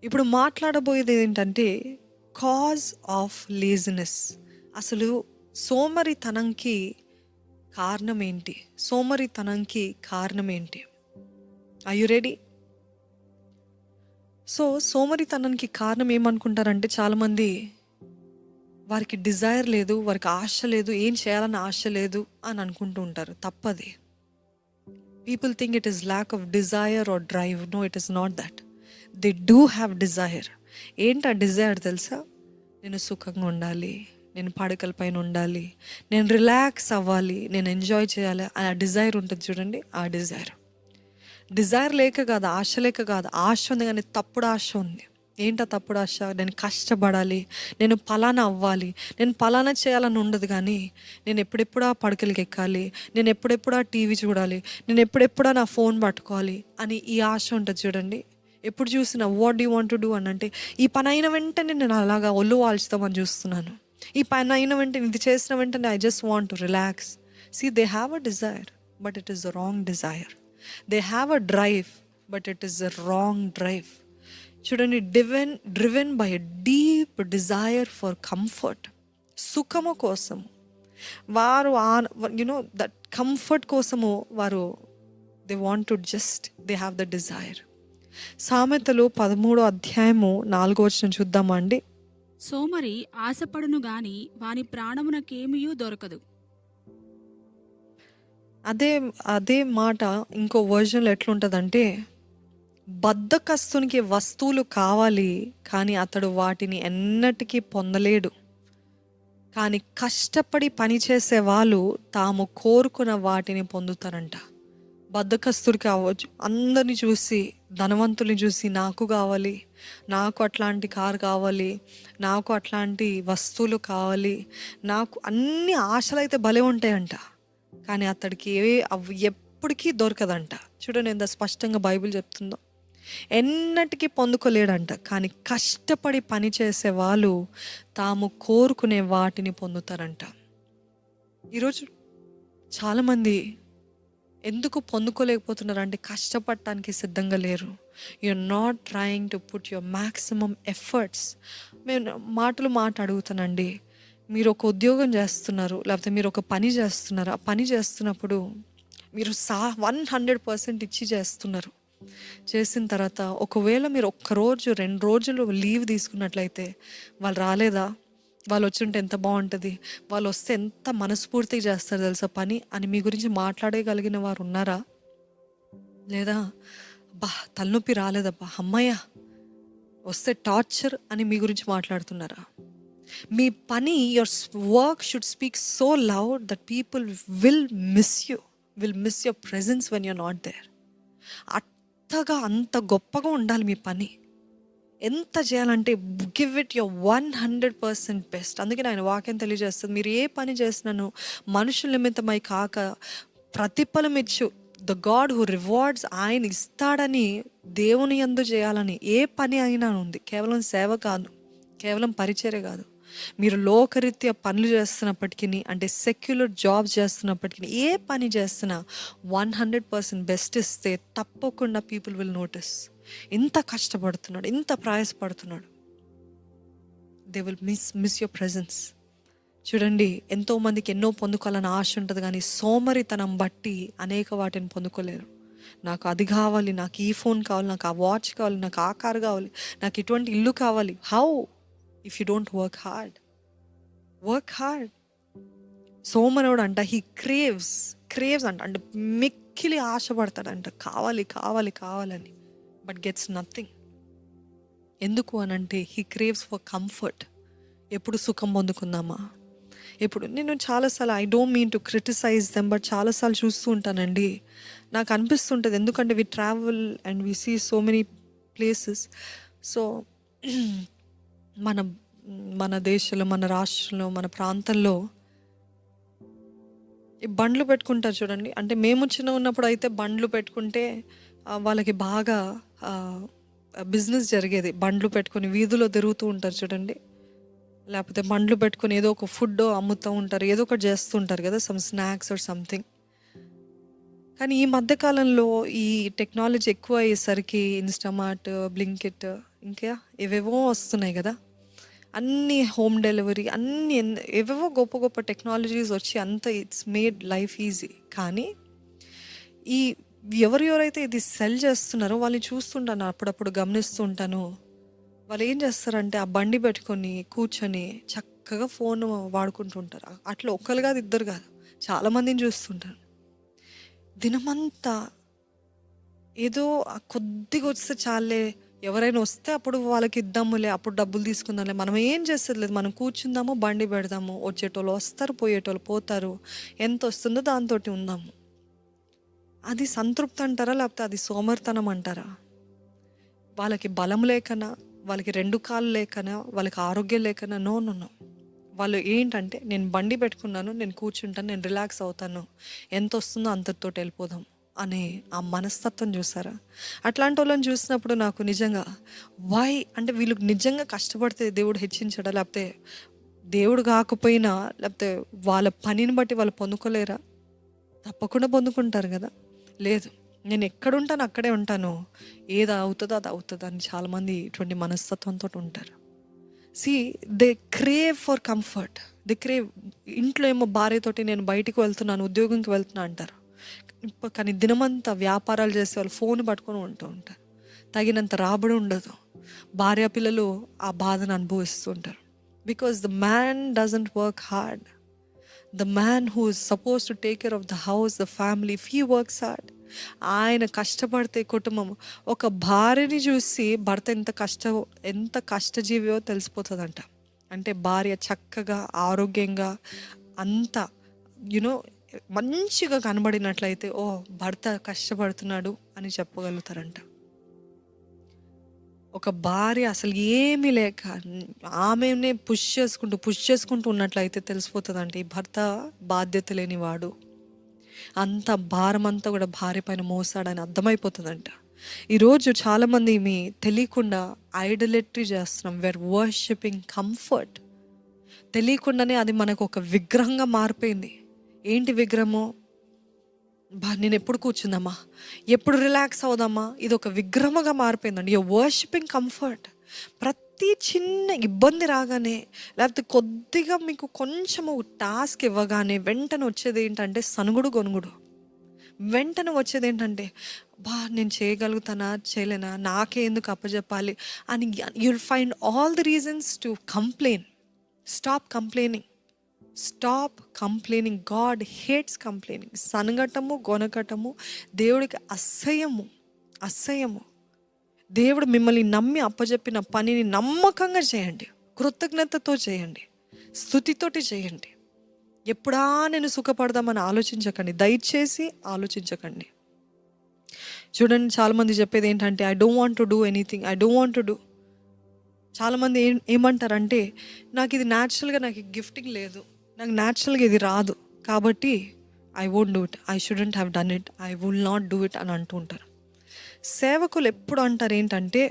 ఇప్పుడు మాట్లాడబోయేది ఏంటంటే cause of laziness. అసలు సోమరితనంకి కారణం ఏంటి? సోమరితనంకి కారణం ఏంటి? Are you ready? సోమరితనానికి కారణం ఏమనుకుంటారంటే చాలామంది వారికి డిజైర్ లేదు, వారికి ఆశ లేదు, ఏం చేయాలని ఆశ లేదు అని అనుకుంటూ ఉంటారు. తప్పది. People think it is lack of desire or drive. No, it is not that. They do have desire. ఏంటి ఆ డిజైర్ తెలుసా? నేను సుఖంగా ఉండాలి, నేను పడకల పైన ఉండాలి, నేను రిలాక్స్ అవ్వాలి, నేను ఎంజాయ్ చేయాలి ఆ డిజైర్ ఉంటుంది చూడండి. ఆ డిజైర్ లేక కాదు, ఆశ లేక కాదు. ఆశ ఉంది కానీ తప్పుడు ఆశ ఉంది. ఏంటో తప్పుడు ఆశ? నేను కష్టపడాలి, నేను పలానా అవ్వాలి, నేను పలానా చేయాలని ఉండదు. కానీ నేను ఎప్పుడెప్పుడా పడకలకి ఎక్కాలి, నేను ఎప్పుడెప్పుడా టీవీ చూడాలి, నేను ఎప్పుడెప్పుడా నా ఫోన్ పట్టుకోవాలి అని ఈ ఆశ ఉంటుంది చూడండి. ఎప్పుడు చూసినా what do want to do అని అంటే ఈ పని అయిన వెంటనే నేను అలాగా ఒళ్ళు వాల్చుతామని చూస్తున్నాను. ఈ పని అయిన వెంటనే, ఇది చేసిన వెంటనే I just want to relax. See, they have a desire but it is the wrong desire. They have a drive but it is the wrong drive. చూడండి, driven by a deep desire for comfort. సుఖము కోసం వారు that comfort కోసము వారు they want to just they have the desire. సామెతలు 13:4 చూద్దామా అండి. సోమరి ఆశపడును గాని వాని ప్రాణమునకేమియూ దొరకదు. అదే మాట ఇంకో వర్జన్లో ఎట్లుంటుందంటే, బద్ధకస్తునికి వస్తువులు కావాలి కానీ అతడు వాటిని ఎన్నటికీ పొందలేడు. కానీ కష్టపడి పనిచేసే వాళ్ళు తాము కోరుకున్న వాటిని పొందుతారంట. బద్ధకస్తుడికి అవ్వచ్చు, అందరిని చూసి, ధనవంతుల్ని చూసి నాకు కావాలి, నాకు అట్లాంటి కారు కావాలి, నాకు అట్లాంటి వస్తువులు కావాలి, నాకు అన్ని ఆశలు అయితే భలే ఉంటాయంట. కానీ అతడికి అవి ఎప్పటికీ దొరకదంట. చూడండి ఎంత స్పష్టంగా బైబిల్ చెప్తుందో. ఎన్నటికీ పొందుకోలేడంట. కానీ కష్టపడి పని చేసే వాళ్ళు తాము కోరుకునే వాటిని పొందుతారంట. ఈరోజు చాలామంది ఎందుకు పొందుకోలేకపోతున్నారు అంటే కష్టపడటానికి సిద్ధంగా లేరు. You're not trying to put your maximum efforts. నేను మాటలు అడుగుతానండి. మీరు ఒక ఉద్యోగం చేస్తున్నారు, లేకపోతే మీరు ఒక పని చేస్తున్నారు. ఆ పని చేస్తున్నప్పుడు మీరు 100% ఇచ్చి చేస్తున్నారు. చేసిన తర్వాత ఒకవేళ మీరు ఒక్కరోజు 2 రోజులు లీవ్ తీసుకున్నట్లయితే వాళ్ళు రాలేదా, వాళ్ళు వచ్చి ఉంటే ఎంత బాగుంటుంది, వాళ్ళు వస్తే ఎంత మనస్ఫూర్తిగా చేస్తారు తెలుసా పని అని మీ గురించి మాట్లాడగలిగిన వారు ఉన్నారా? లేదా తలనొప్పి రాలేదబ్బా, అమ్మయ్య వస్తే టార్చర్ అని మీ గురించి మాట్లాడుతున్నారా? మీ పని, your work should speak so loud that people will miss your presence when you're not there. అంత గొప్పగా ఉండాలి మీ పని. ఎంత చేయాలంటే గివ్ ఇట్ యువర్ 100% బెస్ట్. అందుకే ఆయన వాక్యం తెలియజేస్తుంది, మీరు ఏ పని చేసినాను మనుషుల నిమిత్తమై కాక ప్రతిఫలం ఇచ్చు ద గాడ్ హూ రివార్డ్స్, ఆయన ఇస్తాడని దేవుని యందు చేయాలని ఏ పని అయినా ఉంది. కేవలం సేవ కాదు, కేవలం పరిచర్య కాదు. మీరు లోకరీత్యా పనులు చేస్తున్నప్పటికీ, అంటే సెక్యులర్ జాబ్స్ చేస్తున్నప్పటికీ, ఏ పని చేస్తున్నా 100% బెస్ట్ ఇస్తే తప్పకుండా పీపుల్ విల్ నోటీస్. ఇంత కష్టపడుతున్నాడు, ఇంత ప్రయాసపడుతున్నాడు. They will miss your presence. చూడండి, ఎంతోమందికి ఎన్నో పొందుకోవాలని ఆశ ఉంటుంది, కానీ సోమరితనం బట్టి అనేక వాటిని పొందుకోలేరు. నాకు అది కావాలి, నాకు ఈ ఫోన్ కావాలి, నాకు ఆ వాచ్ కావాలి, నాకు ఆ కారు కావాలి, నాకు ఇటువంటి ఇల్లు కావాలి. How? If you don't work hard. సోమరుడు అంట హీ క్రేవ్స్ అంట, అంటే మిక్కిలి ఆశపడతాడంట, కావాలని, బట్ గెట్స్ నథింగ్. ఎందుకు అని అంటే హీ క్రేవ్స్ ఫర్ కంఫర్ట్. ఎప్పుడు సుఖం పొందుకుందామా? ఎప్పుడు నేను చాలాసార్లు, I don't mean to criticize them, but చాలాసార్లు చూస్తూ ఉంటానండి. నాకు అనిపిస్తుంటుంది, ఎందుకంటే we travel and we see so many places. So మన దేశంలో, మన రాష్ట్రంలో, మన ప్రాంతంలో ఈ బండ్లు పెట్టుకుంటారు చూడండి. అంటే మేము చిన్న ఉన్నప్పుడు అయితే బండ్లు పెట్టుకుంటే వాళ్ళకి బాగా బిజినెస్ జరిగేది. బండ్లు పెట్టుకొని వీధిలో తిరుగుతూ ఉంటారు చూడండి, లేకపోతే బండ్లు పెట్టుకొని ఏదో ఒక ఫుడ్ అమ్ముతూ ఉంటారు, ఏదో ఒకటి చేస్తూ ఉంటారు కదా, సమ్ స్నాక్స్ ఆర్ సంథింగ్. కానీ ఈ మధ్య కాలంలో ఈ టెక్నాలజీ ఎక్కువ అయ్యేసరికి ఇన్‌స్టామార్ట్, బ్లింకిట్ ఇంకా ఏవేవో వస్తున్నాయి గదా! అన్నీ హోమ్ డెలివరీ అన్నీ ఏవేవో గొప్ప గొప్ప టెక్నాలజీస్ వచ్చి అంత ఇట్స్ మేడ్ లైఫ్ ఈజీ. కానీ ఈ ఎవరెవరైతే ఇది సెల్ చేస్తున్నారో వాళ్ళని చూస్తుంటాను, అప్పుడప్పుడు గమనిస్తూ ఉంటాను. వాళ్ళు ఏం చేస్తారంటే ఆ బండి పెట్టుకొని కూర్చొని చక్కగా ఫోన్ వాడుకుంటూ ఉంటారు. అట్లా ఒక్కరు కాదు, ఇద్దరు కాదు, చాలా మందిని చూస్తుంటాను. దినమంతా ఏదో కొద్దిగా వస్తే చాలే, ఎవరైనా వస్తే అప్పుడు వాళ్ళకి ఇద్దాములే, అప్పుడు డబ్బులు తీసుకుందాంలే, మనం ఏం చేసేది లేదు, మనం కూర్చుందాము, బండి పెడదాము, వచ్చేటోళ్ళు వస్తారు, పోయేటోళ్ళు పోతారు, ఎంత వస్తుందో దాంతోటి ఉందాము. అది సంతృప్తి అంటారా, లేకపోతే అది సోమరితనం అంటారా? వాళ్ళకి బలం లేకనా, వాళ్ళకి 2 కాళ్ళు లేకనా, వాళ్ళకి ఆరోగ్యం లేకనా? No no no. వాళ్ళు ఏంటంటే నేను బండి పెట్టుకున్నాను, నేను కూర్చుంటాను, నేను రిలాక్స్ అవుతాను, ఎంత వస్తుందో అంతటితోటి వెళ్ళిపోదాం అనే ఆ మనస్తత్వం చూసారా? అట్లాంటి వాళ్ళని చూసినప్పుడు నాకు నిజంగా వై అంటే వీళ్ళు నిజంగా కష్టపడితే దేవుడు హెచ్చించడా, లేకపోతే దేవుడు కాకపోయినా లేకపోతే వాళ్ళ పనిని బట్టి వాళ్ళు పొందుకోలేరా? తప్పకుండా పొందుకుంటారు కదా. లేదు, నేను ఎక్కడుంటాను అక్కడే ఉంటాను, ఏది అవుతుందో అది అవుతుంది అని చాలామంది ఇటువంటి మనస్తత్వంతో ఉంటారు. See they crave for comfort, they crave. ఇంట్లో ఏమో భార్యతోటి నేను బయటికి వెళ్తున్నాను, ఉద్యోగంకి వెళ్తున్నా అంటారు. కానీ దినమంతా వ్యాపారాలు చేసే వాళ్ళు ఫోన్ పట్టుకొని ఉంటూ ఉంటారు. తగినంత రాబడి ఉండదు. భార్య పిల్లలు ఆ బాధను అనుభవిస్తూ ఉంటారు. Because the man doesn't work hard. The man who is suppose to take care of the house, the family, if he works hard, ఆయన కష్టపడితే కుటుంబం, ఒక భార్యని చూసి భర్త ఎంత కష్టజీవియో తెలిసిపోతుందంట. అంటే భార్య చక్కగా ఆరోగ్యంగా అంతా యునో మంచిగా కనబడినట్లయితే ఓ భర్త కష్టపడుతున్నాడు అని చెప్పగలుగుతారంట. ఒక భార్య అసలు ఏమీ లేక ఆమెనే పుష్ చేసుకుంటూ ఉన్నట్లయితే తెలిసిపోతుందంటే ఈ భర్త బాధ్యత లేనివాడు, అంత భారం అంతా కూడా భార్య పైన మోసాడని అర్థమైపోతుందంట. ఈరోజు చాలామంది మీ తెలియకుండా ఐడలట్రీ చేస్తున్నాం. We're worshipping comfort. తెలియకుండానే అది మనకు ఒక విగ్రహంగా మారిపోయింది. ఏంటి విగ్రహము? నేను ఎప్పుడు కూర్చుందమ్మా, ఎప్పుడు రిలాక్స్ అవుదామా, ఇది ఒక విగ్రహంగా మారిపోయిందండి. You're worshipping comfort. ప్రతి చిన్న ఇబ్బంది రాగానే, లేకపోతే కొద్దిగా మీకు కొంచెము టాస్క్ ఇవ్వగానే వెంటనే వచ్చేది ఏంటంటే సనుగుడు గొనుగుడు. వెంటనే వచ్చేది ఏంటంటే నేను చేయగలుగుతానా చేయలేనా, నాకే ఎందుకు అప్పచెప్పాలి అని. You'll find all the reasons to complain. Stop complaining. Stop complaining. God hates complaining. సనగటము గొనగటము దేవుడికి అసహ్యము. దేవుడు మిమ్మల్ని నమ్మి అప్పచెప్పిన పనిని నమ్మకంగా చేయండి, కృతజ్ఞతతో చేయండి, స్తుతితోటి చేయండి. ఎప్పుడా నేను సుఖపడదామని ఆలోచించకండి, దయచేసి ఆలోచించకండి. చూడండి, చాలామంది చెప్పేది ఏంటంటే I don't want to do anything, I don't want to do. చాలామంది ఏమంటారంటే నాకు ఇది న్యాచురల్గా, నాకు గిఫ్టింగ్ లేదు, నాకు న్యాచురల్గా ఇది రాదు, కాబట్టి I won't do it, I shouldn't have done it, I will not do it అని అంటూ ఉంటారు. సేవకులు ఎప్పుడు అంటారు ఏంటంటే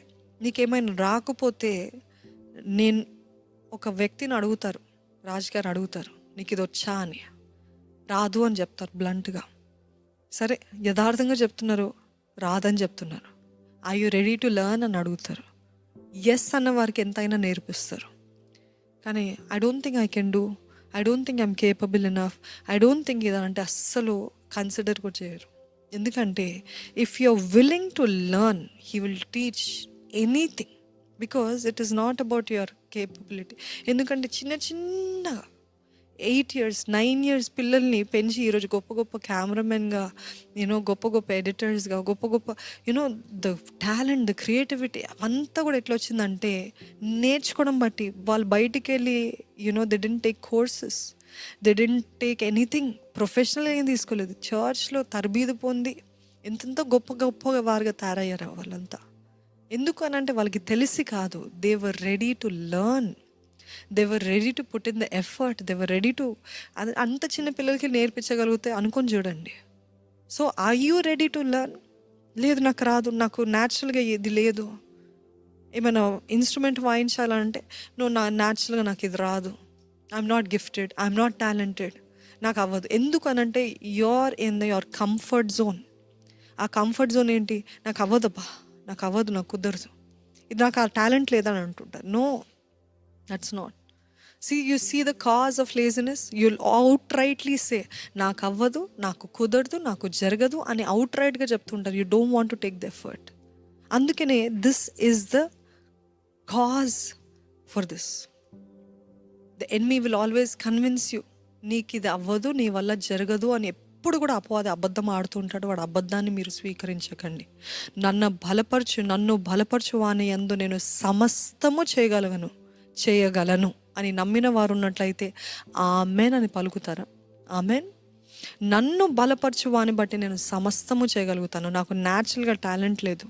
నీకేమైనా రాకపోతే, నేను ఒక వ్యక్తిని అడుగుతారు, రాజుగారు అడుగుతారు నీకు ఇది వచ్చా అని, రాదు అని చెప్తారు బ్లంట్గా. సరే యథార్థంగా చెప్తున్నారు, రాదని చెప్తున్నారు, I you ready to learn అని అడుగుతారు. ఎస్ అన్న వారికి ఎంతైనా నేర్పిస్తారు. కానీ I don't think I can do, I don't think I'm capable enough, I don't think ఇదంటే అస్సలు కన్సిడర్ కూడా చేయరు. ఎందుకంటే if you are willing to learn, he will teach anything, because it is not about your capability. ఎందుకంటే చిన్న 8 years 9 years పిల్లల్ని పెంచి ఈరోజు గొప్ప గొప్ప కెమెరామెన్గా, గొప్ప ఎడిటర్స్గా, గొప్ప ద టాలెంట్, ద క్రియేటివిటీ అంతా కూడా ఎట్లా వచ్చిందంటే నేర్చుకోవడం బట్టి. వాళ్ళు బయటికి వెళ్ళి they didn't take courses, they didn't take anything, ప్రొఫెషనల్గా ఏం తీసుకోలేదు, చర్చ్లో తరబీదు పొంది ఎంతెంతో గొప్పగా వారుగా తయారయ్యారు వాళ్ళంతా. ఎందుకు అని అంటే వాళ్ళకి తెలిసి కాదు, they were ready to learn, they were ready to put in the effort, they were ready to. అది అంత చిన్న పిల్లలకి నేర్పించగలిగితే అనుకొని చూడండి. So are you ready to learn? లేదు నాకు రాదు, నాకు న్యాచురల్గా ఇది లేదు. ఏమైనా ఇన్స్ట్రుమెంట్ వాయించాలంటే న్యాచురల్గా నాకు ఇది రాదు, I'm not gifted, I'm not talented, నాకు అవ్వదు. ఎందుకనంటే you're in your comfort zone. ఆ కంఫర్ట్ జోన్ ఏంటి? నాకు అవ్వదబ్బా, నాకు అవ్వదు, నాకు కుదరదు, ఇది నాకు ఆ టాలెంట్ లేదని అంటుంటారు. No, that's not. You see the cause of laziness, you'll outrightly say నాకు అవ్వదు, నాకు కుదరదు, నాకు జరగదు అని అవుట్ రైట్గా చెప్తుంటారు. You don't want to take the effort. అందుకనే this is the cause for this. The enemy will always convince you, నీకు ఇది అవ్వదు, నీ వల్ల జరగదు అని ఎప్పుడు కూడా అపవాది అబద్ధం ఆడుతుంటాడు. వాడు అబద్ధాన్ని మీరు స్వీకరించకండి. నన్ను బలపరచు వాని యందు నేను సమస్తము చేయగలను అని నమ్మిన వారు ఉన్నట్లయితే ఆమెన్ అని పలుకుతారా? ఆమెన్. నన్ను బలపరచు వాని బట్టి నేను సమస్తము చేయగలుగుతాను. నాకు న్యాచురల్గా టాలెంట్ లేదు,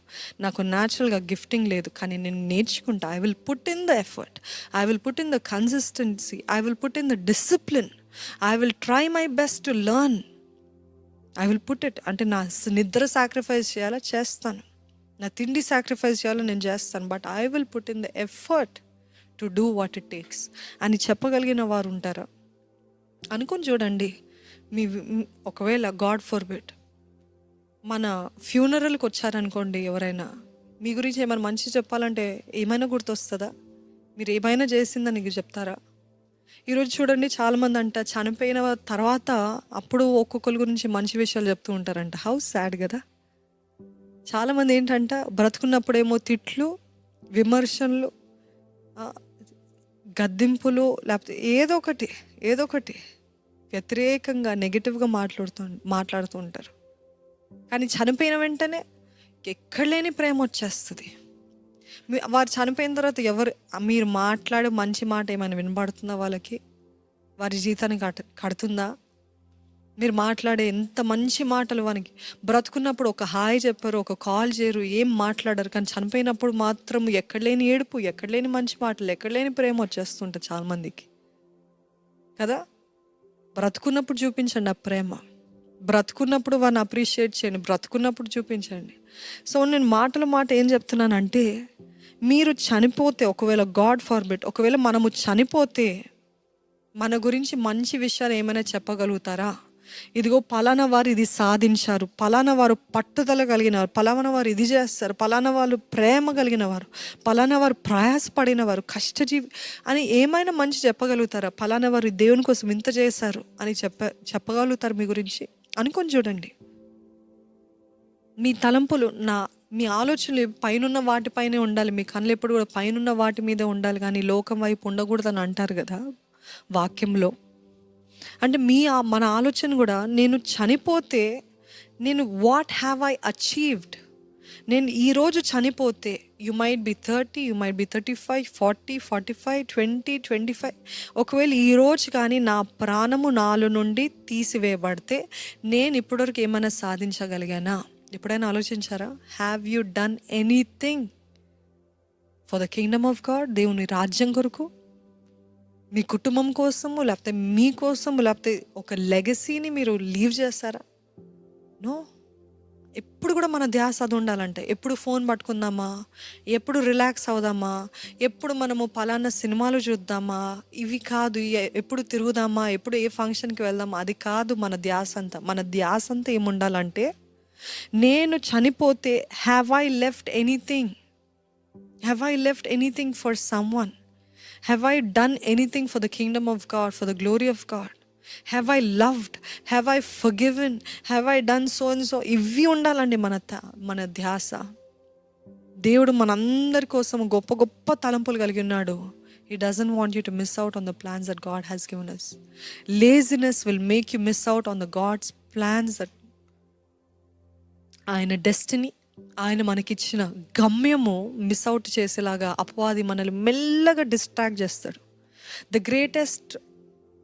నాకు న్యాచురల్గా గిఫ్టింగ్ లేదు, కానీ నేను నేర్చుకుంటా. I will put in the effort, I will put in the consistency, I will put in the discipline, I will try my best to learn, I will put it. అంటే నా నిద్ర సాక్రిఫైస్ చేయాలా, చేస్తాను. నా తిండి సాక్రిఫైస్ చేయాలో నేను చేస్తాను. But I will put in the effort to do what it takes అని చెప్పగలిగిన వారు ఉంటారా? అనుకుని చూడండి. ఒకవేళ గాడ్ ఫర్బిడ్ మన ఫ్యూనరల్కి వచ్చారనుకోండి, ఎవరైనా మీ గురించి ఏమైనా మంచి చెప్పాలంటే ఏమైనా గుర్తొస్తుందా? మీరు ఏమైనా చేసిందని నీకు చెప్తారా? ఈరోజు చూడండి, చాలామంది అంట చనిపోయిన తర్వాత అప్పుడు ఒక్కొక్కరి గురించి మంచి విషయాలు చెప్తూ ఉంటారంట. హౌ సాడ్ కదా. చాలామంది ఏంటంట, బ్రతుకున్నప్పుడేమో తిట్లు, విమర్శనలు, గద్దింపులు, లేకపోతే ఏదో ఒకటి వ్యతిరేకంగా నెగిటివ్గా మాట్లాడుతూ ఉంటారు. కానీ చనిపోయిన వెంటనే ఎక్కడ లేని ప్రేమ వచ్చేస్తుంది. వారు చనిపోయిన తర్వాత మీరు మాట్లాడే మంచి మాట ఏమైనా వినబడుతుందా? వాళ్ళకి వారి జీతానికి కడుతుందా? మీరు మాట్లాడే ఎంత మంచి మాటలు వానికి బ్రతుకున్నప్పుడు ఒక హాయ్ చెప్పారు, ఒక కాల్ చేయరు, ఏం మాట్లాడరు. కానీ చనిపోయినప్పుడు మాత్రం ఎక్కడ లేని ఏడుపు, ఎక్కడ లేని మంచి మాటలు, ఎక్కడ లేని ప్రేమ వచ్చేస్తుంటుంది చాలామందికి కదా. బ్రతుకున్నప్పుడు చూపించండి ఆ ప్రేమ, బ్రతుకున్నప్పుడు వాడిని అప్రిషియేట్ చేయండి, బ్రతుకున్నప్పుడు చూపించండి. సో నేను మాట ఏం చెప్తున్నానంటే, మీరు చనిపోతే, ఒకవేళ గాడ్ ఫర్బిడ్, ఒకవేళ మనము చనిపోతే మన గురించి మంచి విషయాలు ఏమైనా చెప్పగలుగుతారా? ఇదిగో పలానా వారు ఇది సాధించారు, పలానా వారు పట్టుదల కలిగిన వారు, పలానా వారు ఇది చేస్తారు, పలానా వాళ్ళు ప్రేమ కలిగిన వారు, పలానా వారు ప్రయాసపడిన వారు, కష్టజీవి అని ఏమైనా మంచి చెప్పగలుగుతారా? పలానా వారు దేవుని కోసం ఇంత చేశారు అని చెప్పగలుగుతారు మీ గురించి? అనుకొని చూడండి. మీ తలంపులు, మీ ఆలోచనలు పైనున్న వాటిపైనే ఉండాలి. మీ కళ్ళు ఎప్పుడు కూడా పైనున్న వాటి మీదే ఉండాలి, కానీ లోకం వైపు ఉండకూడదని అంటారు కదా వాక్యంలో. అంటే మన ఆలోచన కూడా, నేను చనిపోతే నేను వాట్ హ్యావ్ ఐ అచీవ్డ్? నేను ఈరోజు చనిపోతే, you might be 30, you might be 35, 40, 45, 20, 25. ఒకవేళ ఈరోజు కానీ నా ప్రాణము నాలో నుండి తీసివేయబడితే నేను ఇప్పటివరకు ఏమైనా సాధించగలిగానా? ఎప్పుడైనా ఆలోచించారా? Have you done anything for the Kingdom of God? దేవుని రాజ్యం కొరకు, మీ కుటుంబం కోసము, లేకపోతే మీకోసము, లేకపోతే ఒక లెగసీని మీరు లీవ్ చేస్తారా? నో. ఎప్పుడు కూడా మన ధ్యాస అది ఉండాలంటే, ఎప్పుడు ఫోన్ పట్టుకుందామా, ఎప్పుడు రిలాక్స్ అవుదామా, ఎప్పుడు మనము పలానా సినిమాలు చూద్దామా, ఇవి కాదు. ఎప్పుడు తిరుగుదామా, ఎప్పుడు ఏ ఫంక్షన్కి వెళ్దామా, అది కాదు మన ధ్యాస అంతా. మన ధ్యాస అంతా ఏముండాలంటే, నేను చనిపోతే have I left anything? Have I left anything for someone? Have I done anything for the kingdom of God, for the glory of God? Have I loved? Have I forgiven? Have I done so and so? ఇవి ఉండాలండి మన ధ్యాస. దేవుడు మనందరి కోసం గొప్ప గొప్ప తలంపులు కలిగి ఉన్నాడు. He doesn't want you to miss out on the plans that God has given us. Laziness will make you miss out on the God's plans, that ఆయన డెస్టినీ, ఆయన మనకిచ్చిన గమ్యము మిస్ అవుట్ చేసేలాగా అపవాది మనల్ని మెల్లగా డిస్ట్రాక్ట్ చేస్తాడు. The greatest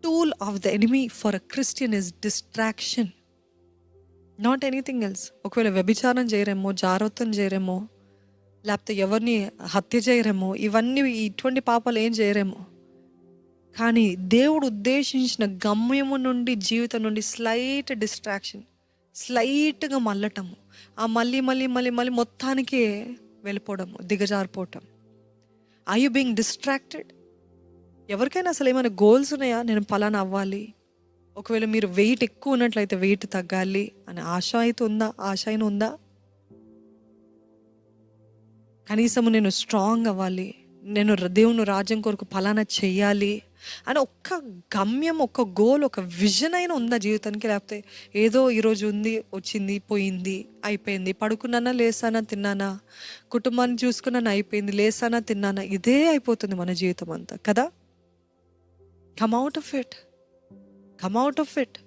tool of the enemy for a Christian is distraction, not anything else. ఒకవేళ వ్యభిచారం చేయరేమో, జాగ్రత్తం చేయరేమో, లేకపోతే ఎవరిని హత్య చేయరేమో, ఇటువంటి పాపాలు ఏం చేయరేమో, కానీ దేవుడు ఉద్దేశించిన గమ్యము నుండి, జీవితం నుండి స్లైట్ డిస్ట్రాక్షన్, స్లైట్గా మళ్ళటము, ఆ మళ్ళీ మొత్తానికే వెళ్ళిపోవడము, దిగజారిపోవటం. Are you being distracted? ఎవరికైనా అసలు ఏమైనా గోల్స్ ఉన్నాయా? నేను పలానా అవ్వాలి, ఒకవేళ మీరు వెయిట్ ఎక్కువ ఉన్నట్లయితే వెయిట్ తగ్గాలి అనే ఆశ అయితే ఉందా? ఆశ అయినా ఉందా? కనీసము నేను స్ట్రాంగ్ అవ్వాలి, నేను దేవుని రాజ్యం కొరకు ఫలానా చెయ్యాలి అని ఒక్క గమ్యం, ఒక గోల్, ఒక విజన్ అయినా ఉందా జీవితానికి? లేకపోతే ఏదో ఈరోజు ఉంది, వచ్చింది, పోయింది, అయిపోయింది, పడుకున్నానా, లేసానా, తిన్నానా, కుటుంబాన్ని చూసుకున్నానా, అయిపోయింది, లేసానా, తిన్నానా, ఇదే అయిపోతుంది మన జీవితం అంతా కదా. Come out of it, come out of it.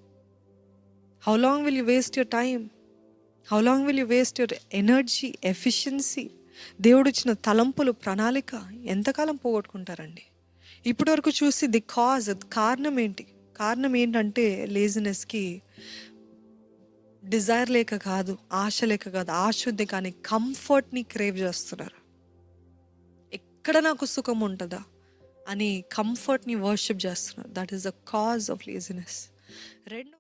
How long will you waste your time? How long will you waste your energy, efficiency? దేవుడు ఇచ్చిన తలంపులు, ప్రణాళిక ఎంతకాలం పోగొట్టుకుంటారండి? ఇప్పటి వరకు చూసి కారణం ఏంటి? కారణం ఏంటంటే లేజినెస్కి డిజైర్ లేక కాదు, ఆశ లేక కాదు. ఆశ ఉంది కానీ కంఫర్ట్ని క్రేవ్ చేస్తున్నారు. ఎక్కడ నాకు సుఖం ఉంటుందా అని కంఫర్ట్ని వర్షిప్ చేస్తున్నారు. That is the cause of laziness. రెండు